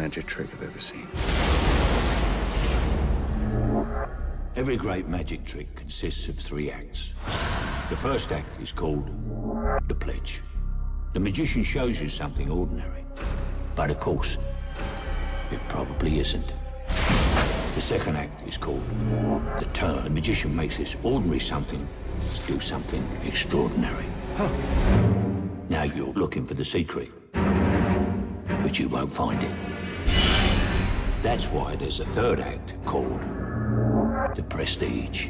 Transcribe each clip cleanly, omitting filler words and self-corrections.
magic trick I've ever seen. Every great magic trick consists of 3 acts. The first act is called the pledge. The magician shows you something ordinary, but of course, it probably isn't. The second act is called the turn. The magician makes this ordinary something do something extraordinary. Now you're looking for the secret, but you won't find it. That's why there's a third act called the prestige.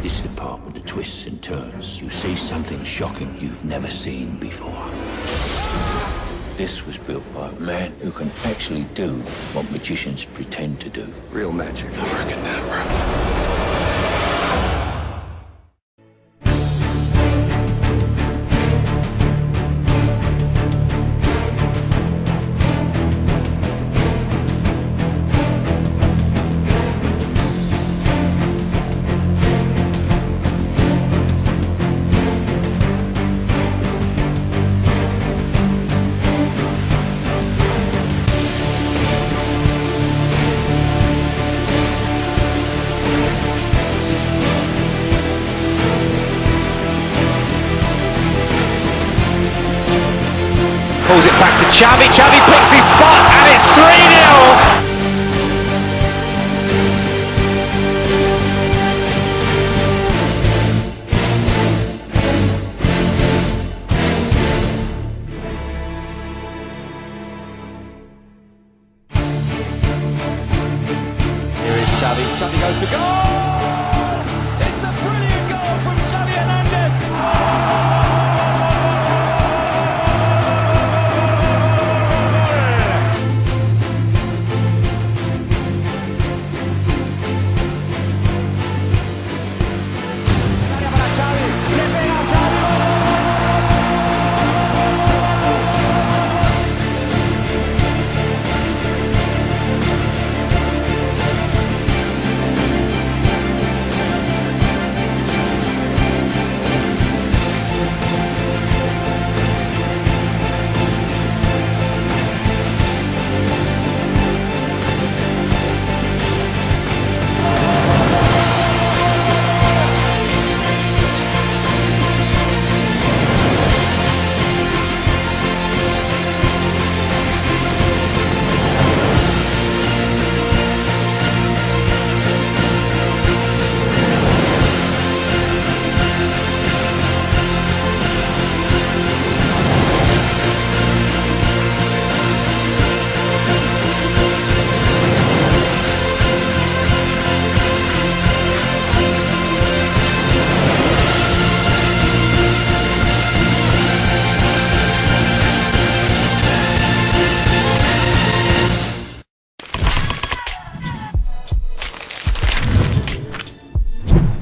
This is the part with the twists and turns. You see something shocking you've never seen before. This was built by a man who can actually do what magicians pretend to do. Real magic. Abracadabra. Pulls it back to Xavi. Xavi picks his spot, and it's 3-0. Here is Xavi. Xavi goes for goal.